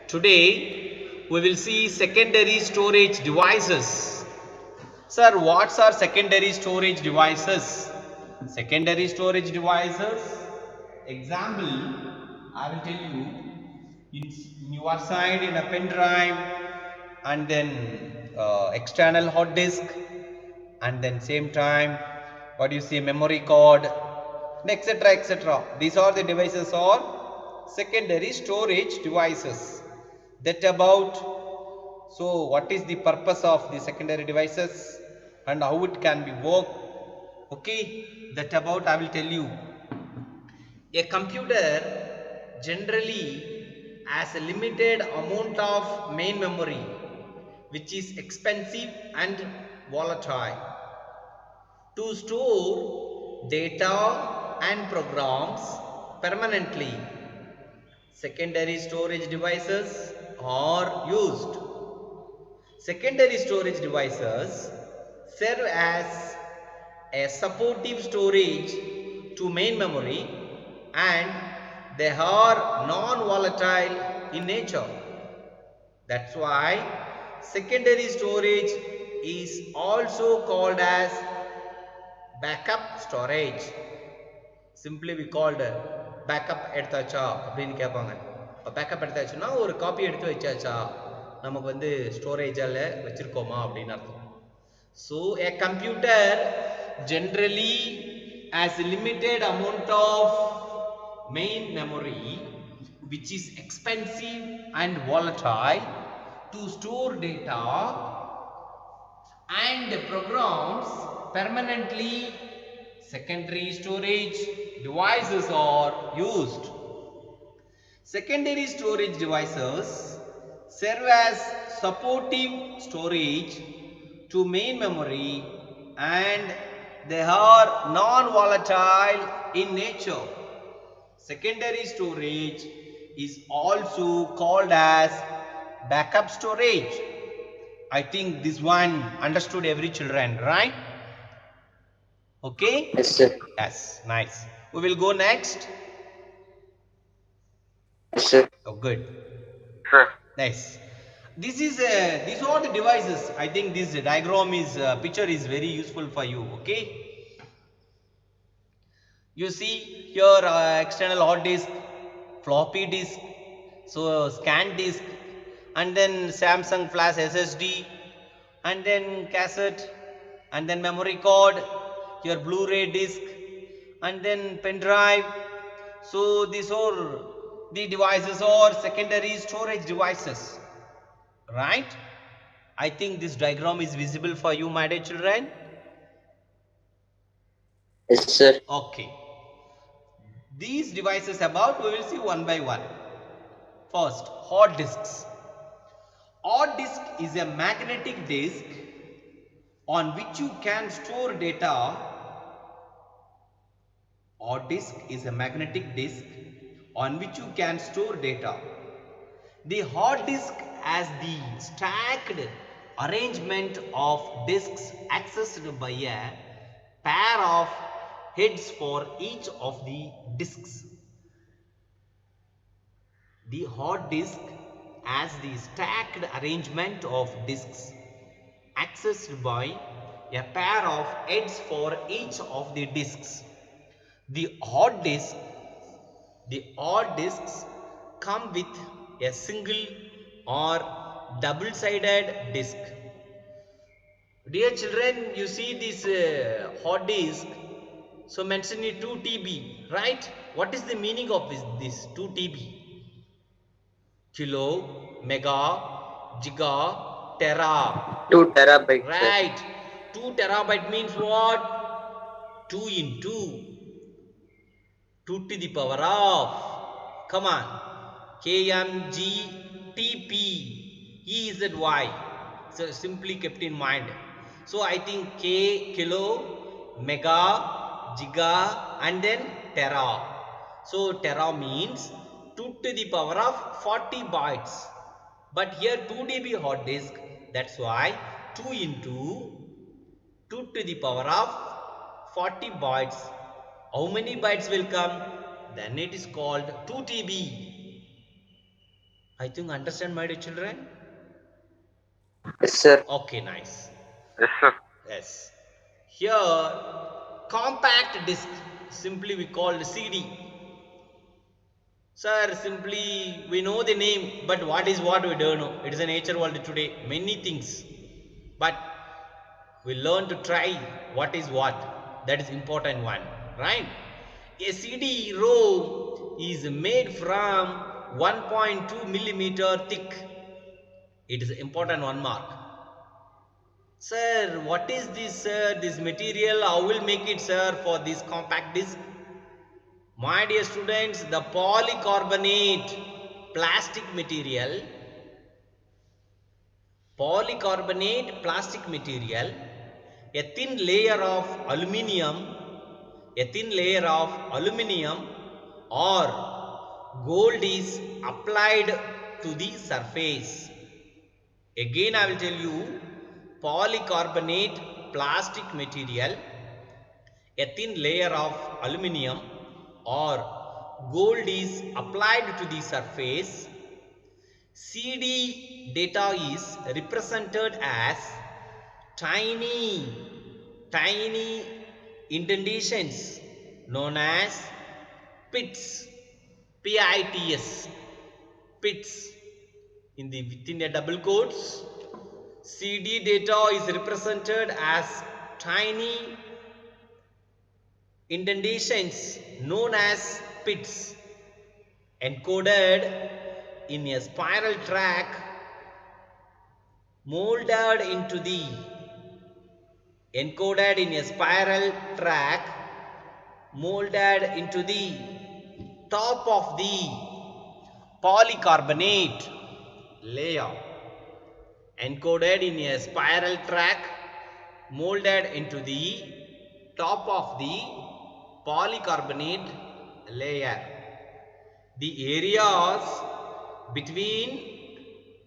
Today we will see secondary storage devices. Sir, what are secondary storage devices? Secondary storage devices, example, I will tell you, in your side in a pen drive, and then external hard disk, and then same time what you see, memory card, etc, etc. These are the devices or secondary storage devices. That about, so what is the purpose of the secondary devices and how it can be worked? Okay, that about I will tell you. A computer generally has a limited amount of main memory, which is expensive and volatile. To store data and programs permanently, secondary storage devices are used. Secondary storage devices serve as a supportive storage to main memory, and they are non-volatile in nature. That's why secondary storage is also called as backup storage. Simply we called backup எடுத்தாச்சா அப்படின்னு கேட்பாங்க. Backup எடுத்தாச்சுன்னா ஒரு copy எடுத்து வச்சாச்சா, நமக்கு வந்து ஸ்டோரேஜால வச்சிருக்கோமா அப்படின்னு அர்த்தம். So a computer generally has a limited amount of main memory, which is expensive and volatile to store data and programs permanently. Secondary storage devices are used. Secondary storage devices serve as supportive storage to main memory, and they are non-volatile in nature. Secondary storage is also called as backup storage. I think this one understood every children, right? Okay? Yes, sir. Yes, nice. We will go next. Yes, sir. Oh, good. Sir. Nice. These are the devices. I think this diagram is picture is very useful for you. Okay. You see here external hard disk, floppy disk, so scan disk, and then Samsung flash SSD, and then cassette, and then memory card, your Blu-Ray disc, and then pen drive. So these are the devices or secondary storage devices, right? I think this diagram is visible for you, my dear children. Yes, sir. Okay. These devices about we will see one by one. First, hard disks. Hard disk is a magnetic disk on which you can store data. Hard disk is a magnetic disk on which you can store data. The hard disk has the stacked arrangement of disks accessed by a pair of heads for each of the disks. The hard disk has the stacked arrangement of disks accessed by a pair of heads for each of the disks. The hard disks come with a single or double-sided disk. Dear children, you see this hard disk, so mention it 2 TB, right? What is the meaning of this 2 TB? Kilo, mega, giga, tera. 2 terabytes, sir. Right. 2 terabyte means what? 2 into 2 to the power of, come on, KMGTP EZY. So simply kept in mind. So I think K, kilo, mega, giga, and then tera. So tera means 2 to the power of 40 bytes. But here 2 dB hard disk, that's why 2 into 2 to the power of 40 bytes. How many bytes will come? Then it is called 2 TB. I think understand, my dear children? Yes, sir. Okay, nice. Yes, sir. Yes. Here, compact disc, simply we call CD. Sir, simply we know the name, but what is what we don't know. It is a nature world today. Many things. But we learn to try what is what. That is important one. Right? A CD ROM is made from 1.2 millimeter thick. It is important one mark. Sir, what is this, sir? This material, how will make it, sir, for this compact disc? My dear students, the polycarbonate plastic material, a thin layer of aluminum or gold is applied to the surface. Again I will tell you, polycarbonate plastic material, a thin layer of aluminum or gold is applied to the surface. CD data is represented as tiny indentations known as pits, PITS, pits. Within a double quotes, CD data is represented as tiny indentations known as pits, encoded in a spiral track molded into the top of the polycarbonate layer, encoded in a spiral track molded into the top of the polycarbonate layer. The areas between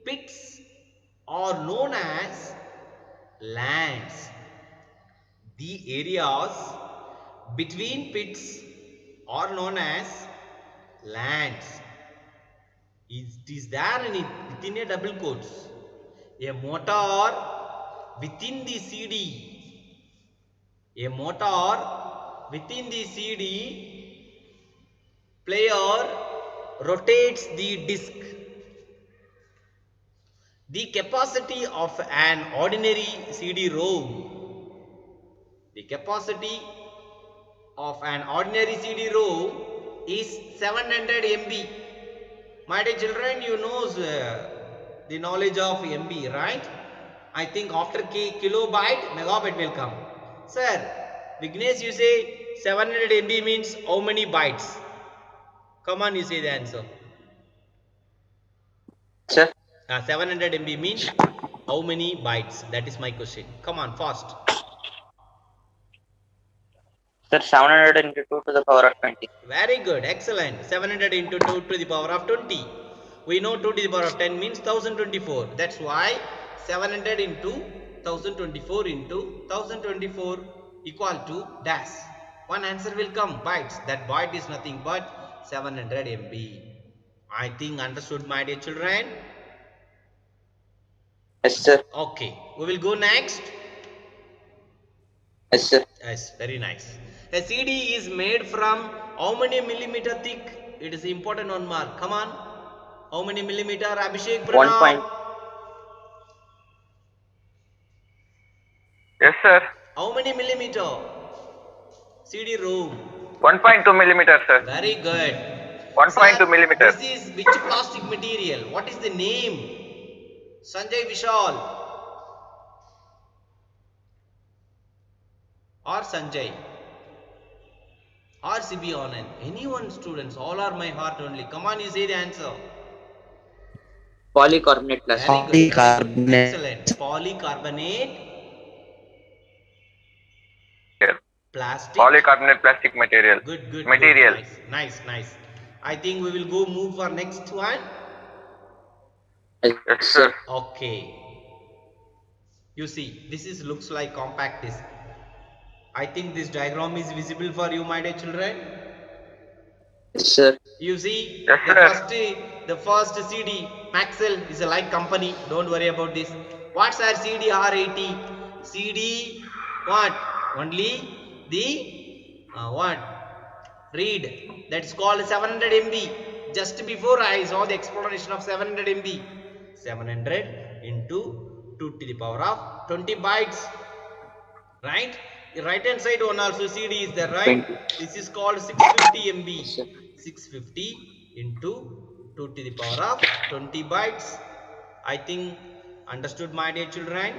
pits are known as lands. The areas between pits are known as lands. It is there within a double quotes. A motor within the CD. A motor within the CD player rotates the disc. The capacity of an ordinary CD-ROM. The capacity of an ordinary CD-ROM is 700 MB. My dear children, you know the knowledge of MB, right? I think after kilobyte, megabyte will come. Sir, Vignesh, you say 700 MB means how many bytes? Come on, you say the answer. Sir. 700 MB means how many bytes? That is my question. Come on, fast. Sir, 700 into 2 to the power of 20. Very good, excellent. 700 into 2 to the power of 20. We know 2 to the power of 10 means 1024. That's why 700 into 1024 into 1024 equal to dash. One answer will come, bytes. That byte is nothing but 700 MB. I think understood, my dear children. Yes, sir. Okay, we will go next. Yes, sir. Yes, very nice. A CD is made from how many millimeter thick? It is important one mark. Come on. How many millimeter? Abhishek 1 Pranav. point. Yes, sir. How many millimeter? CD-ROM. 1.2 millimeter, sir. Very good. 1.2 millimeter. This is which plastic material? What is the name? Sanjay Vishal or Sanjay or CB Anand? Anyone, students? All are my heart only. Come on, you say the answer. Polycarbonate plastic. Very good. Excellent. Polycarbonate plastic. Polycarbonate plastic material. Good. Material. Nice. I think we will go move for next one. Yes, sir. Okay. You see, this is looks like compact disc. I think this diagram is visible for you, my dear children. Yes, sir. You see, Yes, the first CD. Maxell is a like company. Don't worry about this. What's our CD R80? CD what? Only the what? Read. That's called 700 MB. Just before I saw the explanation of 700 MB. 700 into 2 to the power of 20 bytes. Right? The right hand side one also CD is there, right? 20. This is called 650 MB. Yes, sir. 650 into 2 to the power of 20 bytes. I think understood, my dear children?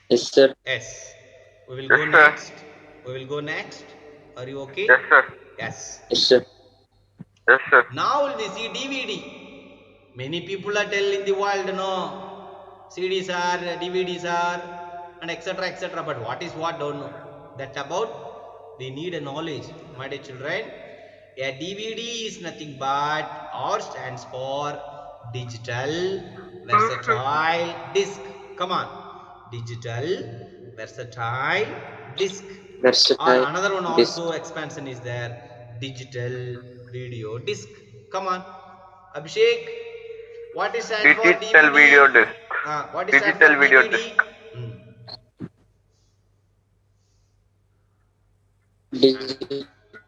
Yes, sir. Yes. We will Yes, go sir. next. We will go next. Are you okay? Yes, sir. Yes. Yes, sir. Yes, sir. Now we see DVD. Many people are telling the world, no, CDs are, DVDs are, and etc. But what is what, don't know. That about we need a knowledge, my dear children. A DVD is nothing but, or stands for digital versatile disc. Come on, digital versatile disc. Or Versatile another one disc. also expansion is there, digital video disc. Come on, Abhishek. What is stand for Digital DVD? video disc. What is stand for Digital video DVD? disc. Hmm.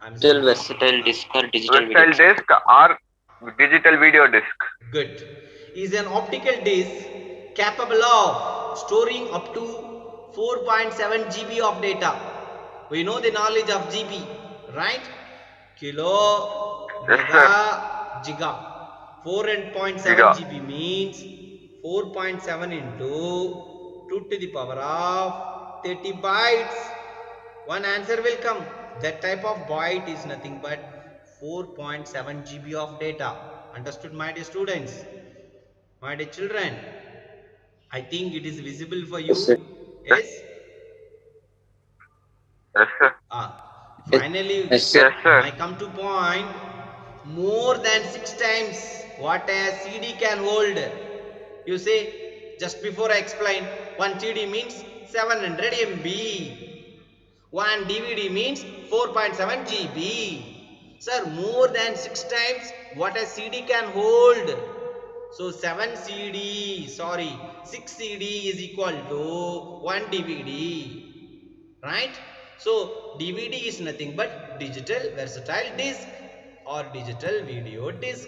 I'm Digital saying versatile disc or digital video Versatile disc. disc or digital video disc. good. Is an optical disc capable of storing up to 4.7 GB of data. We know the knowledge of GB, right? Kilo, Yes, sir. mega, giga. 4.7 Giga. GB means 4.7 into 2 to the power of 30 bytes. One answer will come. That type of byte is nothing but 4.7 GB of data. Understood, my dear students? My dear children? I think it is visible for you. Yes, sir. Yes? Yes, sir. Yes, Finally, yes, sir. Yes, sir. I come to point. More than 6 times what a CD can hold. You say, just before I explain, one CD means 700 MB. One DVD means 4.7 GB. Sir, more than 6 times what a CD can hold. So 6 CD is equal to 1 DVD. Right? So DVD is nothing but digital versatile disc or digital video disc.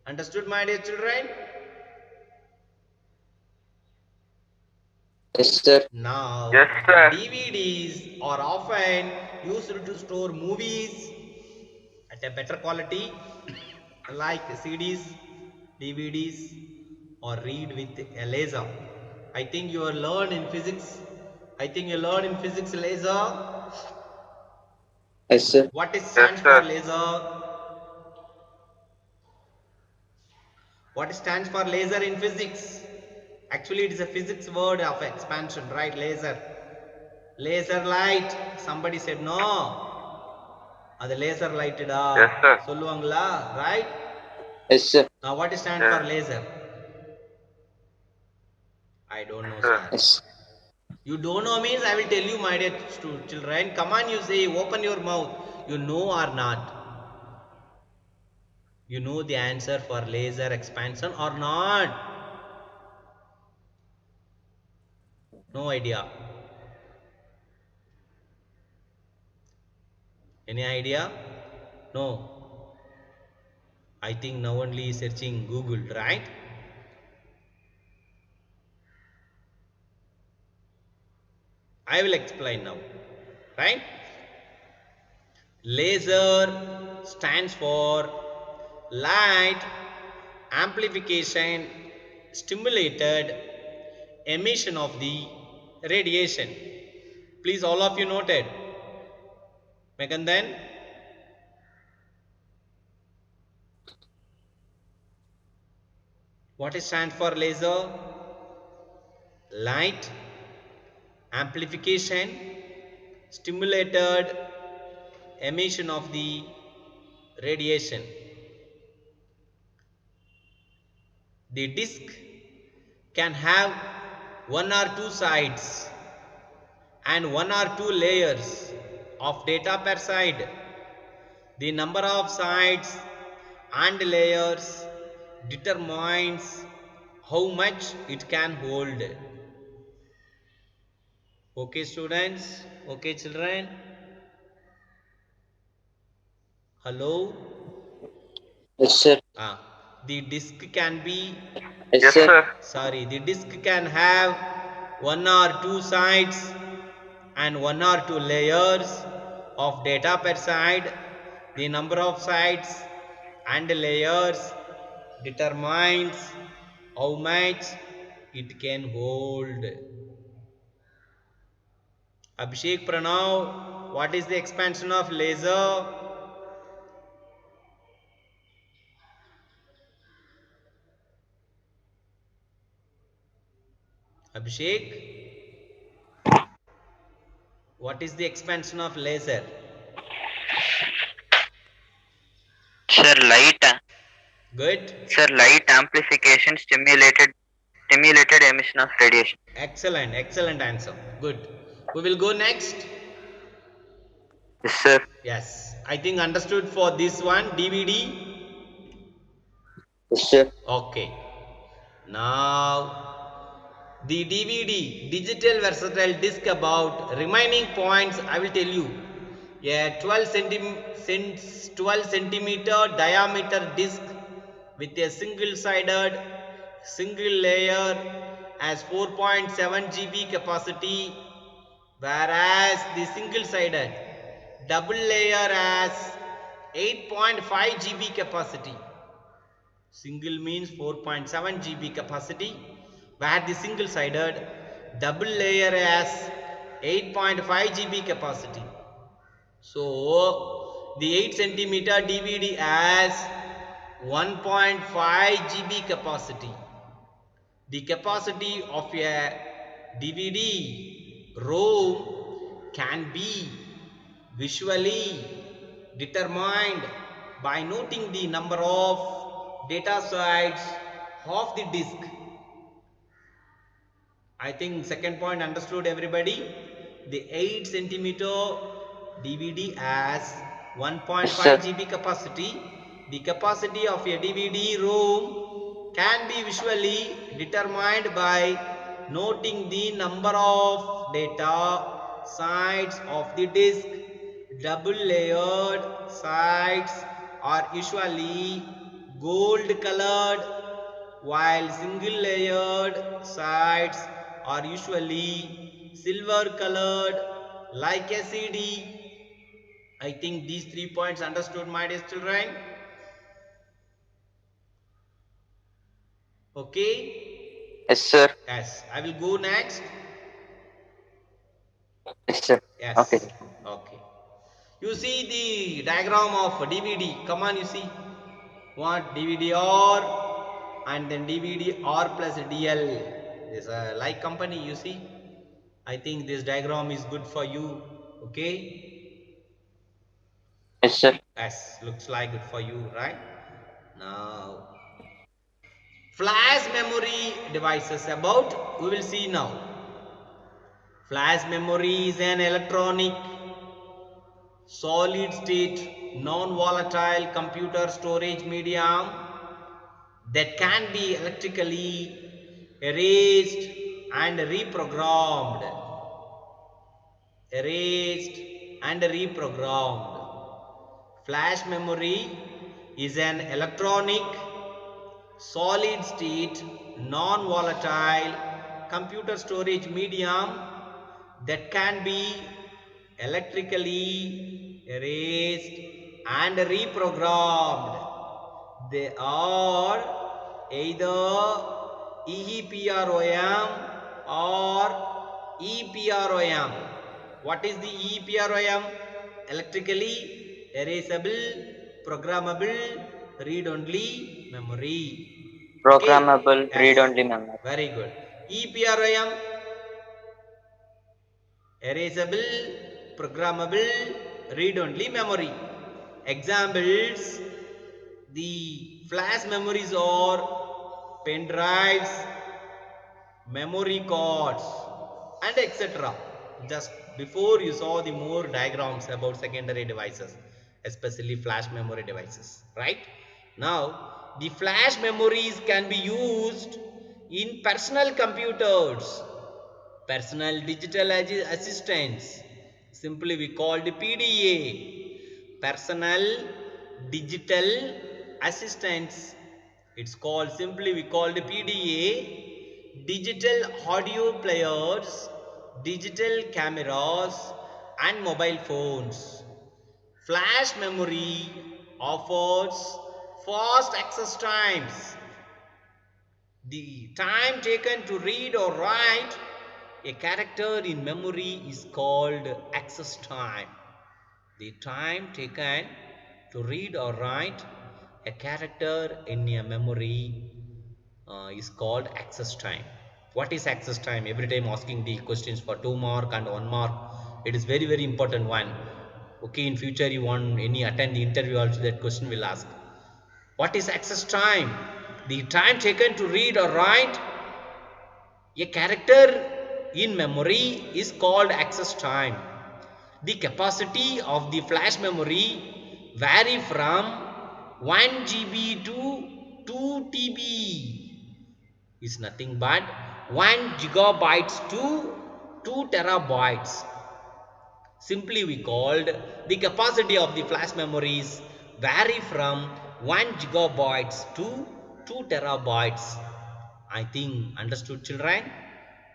Understood, my dear children? Yes, sir. Now, Yes, sir. DVDs are often used to store movies at a better quality like CDs, DVDs, or read with a laser. I think you learn in physics. Laser. Yes, sir. What is Yes, stands for sir. laser? What stands for laser in physics? Actually, it is a physics word of expansion, right? Laser. Laser light. Somebody said no. அது laser light டா Yes, sir. சொல்லுவாங்களா, right? Yes, sir. Now what is stand for Yes, laser? I don't know, sir. sir. Yes. You don't know means I will tell you, my dear children. Come on, you say, open your mouth. You know or not? You know the answer for laser expansion or not? No idea. Any idea? No. I think now only searching Google, right? I will explain now, right? Laser stands for light amplification stimulated emission of the radiation. Please, all of you noted. Megan, then what is stand for laser? Light amplification stimulated emission of the radiation. The disc can have one or two sides and one or two layers of data per side. The number of sides and layers determines how much it can hold. Okay students, okay children, hello. Yes, sir. The disc can be, Yes, Yes, sir. sir. sorry, the disc can have one or two sides and one or two layers of data per side. The number of sides and layers determines how much it can hold. Abhishek, Pranav, what is the expansion of laser? Abhishek, what is the expansion of laser? Sir, Good. light amplification stimulated emission of radiation. Excellent, excellent answer. Good. We will go next. Yes, sir. Yes, I think understood for this one. DVD. Yes, sir. Okay. Now the DVD, digital versatile disc, about remaining points I will tell you. A 12 centimeter diameter disc with a single-sided, single layer has 4.7 GB capacity, whereas the single-sided double layer has 8.5 GB capacity. Single means 4.7 GB capacity, where the single-sided double layer has 8.5 GB capacity. So the 8 centimeter DVD has 1.5 GB capacity. The capacity of a DVD ROM can be visually determined by noting the number of data sites of the disk. I think second point understood everybody. The 8 centimeter DVD has Yes, sir. 1.5 GB capacity. The capacity of a DVD ROM can be visually determined by noting the number of data sides of the disk. Double layered sides are usually gold colored, while single layered sides are usually silver colored like a CD. I think these 3 points understood, my dear children. Okay. Yes, sir. Yes, I will go next. Yes, sir. Okay. Yes. Okay. You see the diagram of DVD. Come on, you see what DVD-R and then DVD-R plus DL. This is a like company, you see. I think this diagram is good for you. Okay. Yes, sir. Yes, looks like good for you, right? Now, flash memory devices, about we will see now. Flash memory is an electronic solid state non-volatile computer storage medium that can be electrically erased and reprogrammed. Erased and reprogrammed. Flash memory is an electronic solid state non-volatile computer storage medium that can be electrically erased and reprogrammed. They are either EEPROM or EPROM. What is the EEPROM? Electrically erasable, programmable, read-only memory. Programmable Okay? Yes. read-only memory. Very good. EPROM, erasable, programmable, read-only memory. Examples: the flash memories are pen drives, memory cards, and etc. Just before you saw the more diagrams about secondary devices, especially flash memory devices, right? Now, the flash memories can be used in personal computers, personal digital assistants, simply we called PDA, personal digital assistants. It's called simply we called PDA, digital audio players, digital cameras, and mobile phones. Flash memory offers fast access times. The time taken to read or write a character in memory is called access time. The time taken to read or write a character in a memory is called access time. What is access time? Every time asking the questions for 2 mark and 1 mark. It is very very important one. Okay, in future you want any attend the interview also that question will ask. What is access time? The time taken to read or write a character in memory is called access time. The capacity of the flash memory vary from 1 GB to 2 TB is nothing but 1 gigabytes to 2 terabytes. Simply we called the capacity of the flash memories vary from 1 gigabytes to 2 terabytes. I think understood children.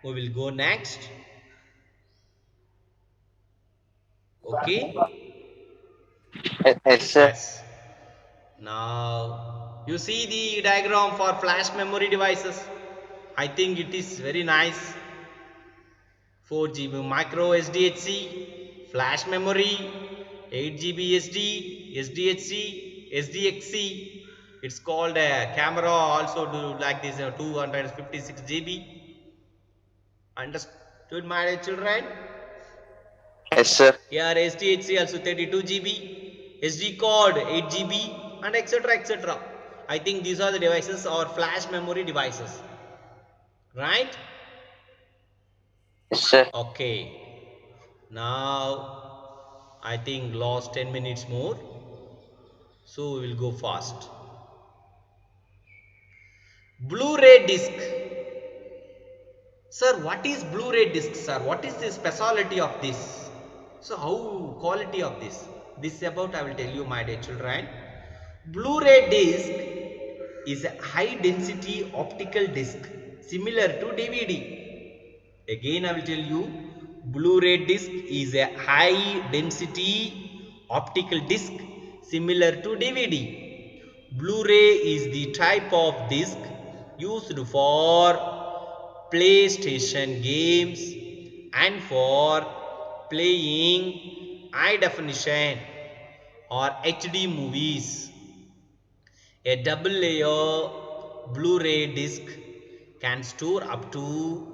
We will go next. Okay. Yes, sir. Yes. Now you see the diagram for flash memory devices. I think it is very nice. 4 GB micro SDHC, flash memory, 8 GB SD, SDHC, SDXC. It's called a camera also do like this 256 GB. Understood my dear children? Yes, sir. Here SDHC also 32 GB, SD card 8 GB and etc etc. I think these are the devices or flash memory devices. Right? Yes, sir. Okay. Now I think lost 10 minutes more. So we will go fast. Blu-ray disc. Sir, what is Blu-ray disc, sir? What is the speciality of this? So how quality of this? This about I will tell you, my dear children. Blu-ray disc is a high density optical disc similar to DVD. Again I will tell you, Blu-ray disc is a high density optical disc similar to DVD. Blu-ray is the type of disc used for PlayStation games and for playing high definition or HD movies. A double layer Blu-ray disc can store up to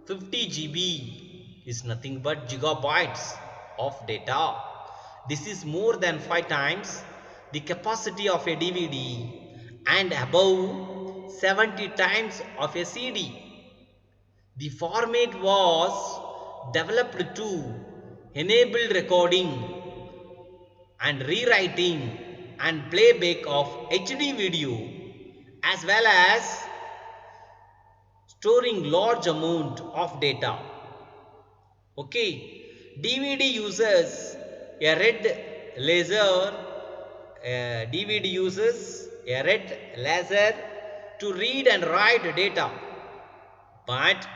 50 GB is nothing but gigabytes of data. This is more than 5 times the capacity of a DVD and above 70 times of a CD. The format was developed to enable recording and rewriting and playback of HD video as well as storing large amount of data. Okay, DVD uses a red laser. DVD uses a red laser to read and write data, but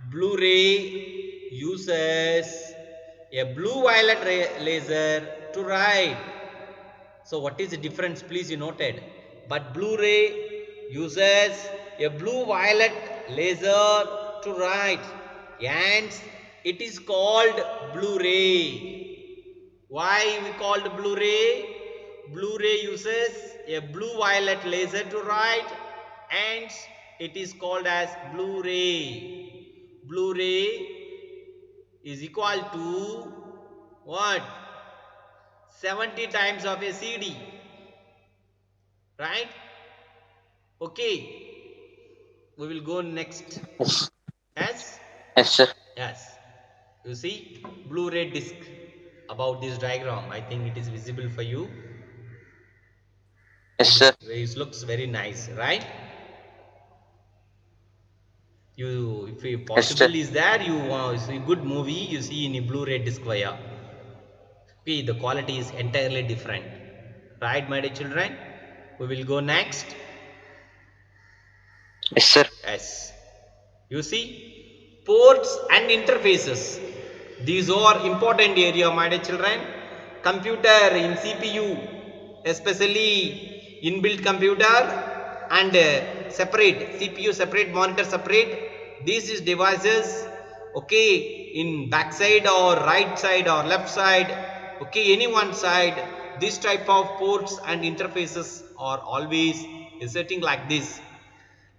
Blu-ray uses a blue-violet laser to write. So what is the difference? Please you noted. But Blu-ray uses a blue-violet laser to write, and it is called Blu-ray. Why we called Blu-ray? Blu-ray uses a blue-violet laser to write, and it is called as Blu-ray. Blu-ray is equal to what? 70 times of a CD. Right? Okay. We will go next. Yes. Yes? Yes, sir. Yes. You see, Blu-ray disc about this diagram. I think it is visible for you. Yes, sir. It looks very nice, right? If Yes, sir. possible is there, you see good movie, you see in a Blu-ray disc via. Okay, the quality is entirely different, right, my dear children? We will go next. Yes, sir. Yes. You see, ports and interfaces. These are important area, my dear children. Computer in CPU, especially inbuilt computer and separate CPU, separate monitor, separate. This is devices. Okay, in back side or right side or left side. Okay, any one side. This type of ports and interfaces are always setting like this.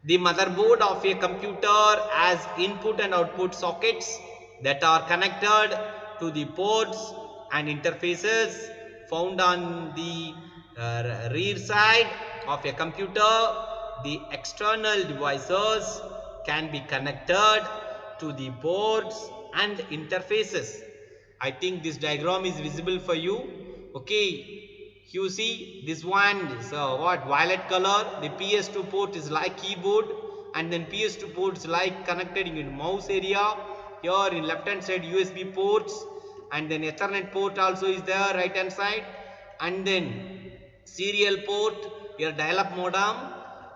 The motherboard of a computer has input and output sockets that are connected to the ports and interfaces found on the rear side of a computer. The external devices can be connected to the ports and interfaces. I think this diagram is visible for you. Okay, you see this one is what violet color. The PS2 port is like keyboard, and then PS2 port is like connected in mouse area. Here in left hand side USB ports, and then Ethernet port also is there right hand side, and then serial port, your dial-up modem,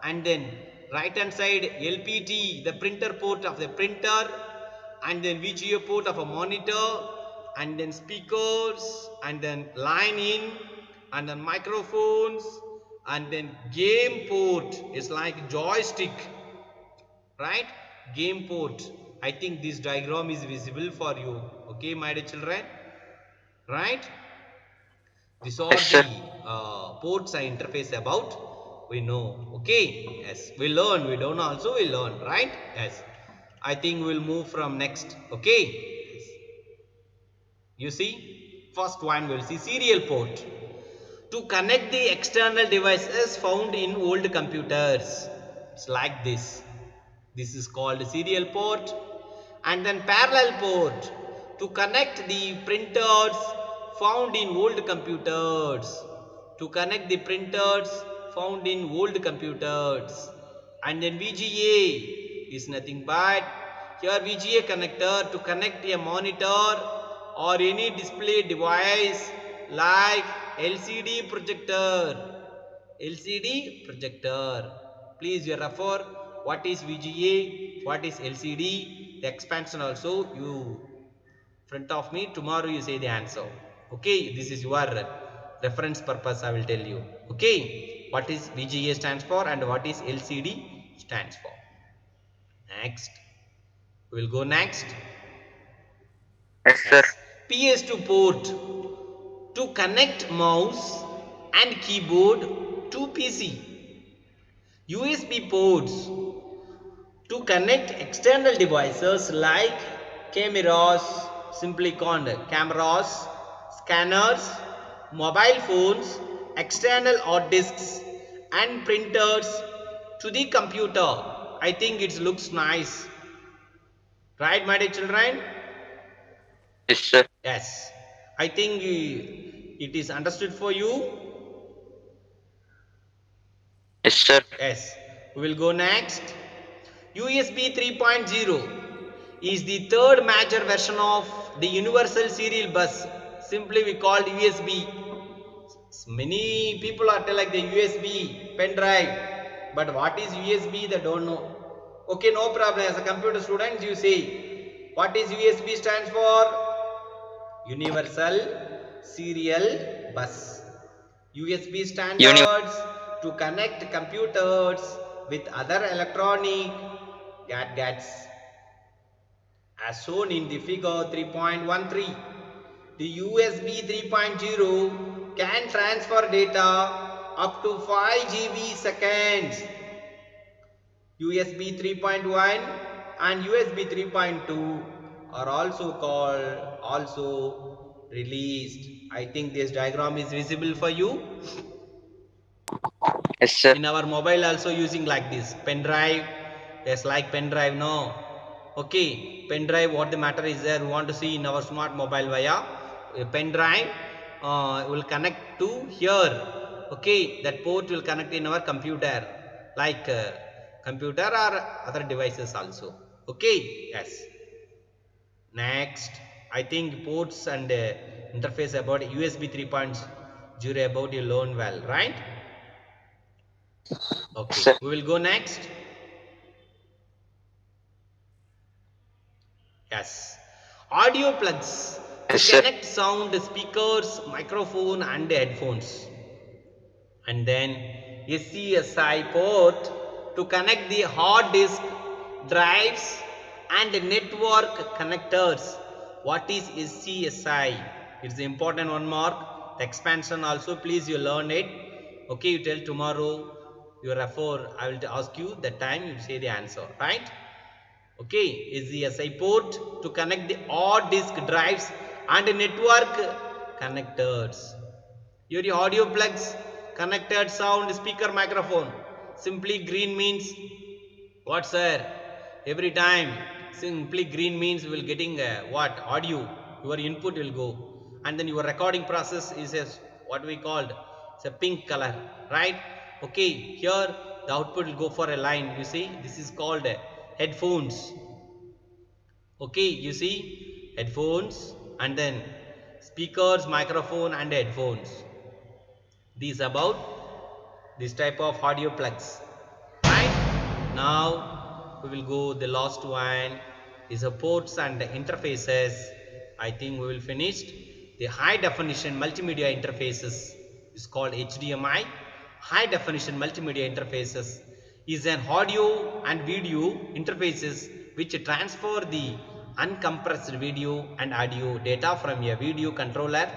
and then right hand side LPT, the printer port of the printer, and then VGA port of a monitor, and then speakers, and then line in, and then microphones, and then game port is like joystick, right? Game port. I think this diagram is visible for you. Okay, my dear children, right? These are Yes, the sir. ports and interface about we know. Okay, yes, we learn. We don't know also we learn, right? Yes. I think we'll move from next. Okay. Yes. You see, first one we'll see serial port to connect the external devices found in old computers. It's like this. This is called serial port, and then parallel port to connect the printers found in old computers. To connect the printers found in old computers, and then VGA is nothing but here VGA connector to connect a monitor or any display device like LCD projector. LCD projector. Please you refer what is VGA, what is LCD, the expansion also you front of me. Tomorrow you say the answer. Okay, this is your reference purpose. I will tell you. Okay, what is VGA stands for and what is LCD stands for. Next, we will go next. Yes, sir. Yes, PS2 port to connect mouse and keyboard to PC. USB ports to connect external devices like cameras, simply called cameras, scanners, mobile phones, external hard disks, and printers to the computer. I think it looks nice, right, my dear children? Yes, sir. Yes, I think it is understood for you. Yes, sir. Yes, we will go next. USB 3.0 is the third major version of the universal serial bus. Simply we called USB. Many people are telling like the USB pen drive, but what is USB they don't know. Okay, no problem. As a computer student, you say what is USB stands for? Universal serial bus. USB Uni. standards to connect computers with other electronic gadgets as shown in the figure 3.13. The USB 3.0 can transfer data up to 5 GB seconds. USB 3.1 and USB 3.2 are also released. I think this diagram is visible for you. Yes, sir. In our mobile also using like this pen drive. Yes, like pen drive, no? Okay, pen drive, what the matter is there, we want to see in our smart mobile via a pen drive will connect to here Okay, that port will connect in our computer, like computer or other devices also. Okay, yes. Next, I think ports and interface about USB 3.0 about you learn well, right? Yes, Okay, sir. we will go next. Yes. Audio plugs to Yes, sir. connect sound, speakers, microphone and headphones. And then SCSI port to connect the hard disk drives and network connectors. What is SCSI? It's the important one mark. The expansion also, please you learn it. Okay, you tell tomorrow you refer. I will ask you the time you say the answer, right? Okay, SCSI port to connect the hard disk drives and network connectors. Your audio plugs, connected sound, speaker, microphone. Simply green means what, sir? Every time simply green means we will getting what audio. Your input will go, and then your recording process is what we called it's a pink color, right? Okay, here the output will go for a line. You see, this is called headphones. Okay, you see headphones, and then speakers, microphone, and headphones. These about this type of audio plugs, right? Now we will go the last one is a ports and interfaces. I think we will finished the high definition multimedia interfaces is called HDMI. High definition multimedia interfaces is an audio and video interfaces which transfer the uncompressed video and audio data from a video controller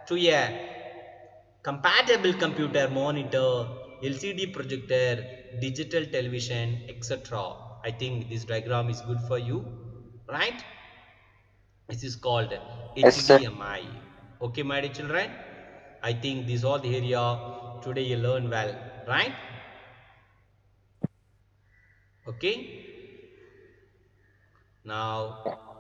to a compatible computer, monitor, LCD projector, digital television, etc. I think this diagram is good for you, right? This is called Yes, sir. HDMI. Okay, my dear children. I think this all the area today you learn well, right? Okay. Now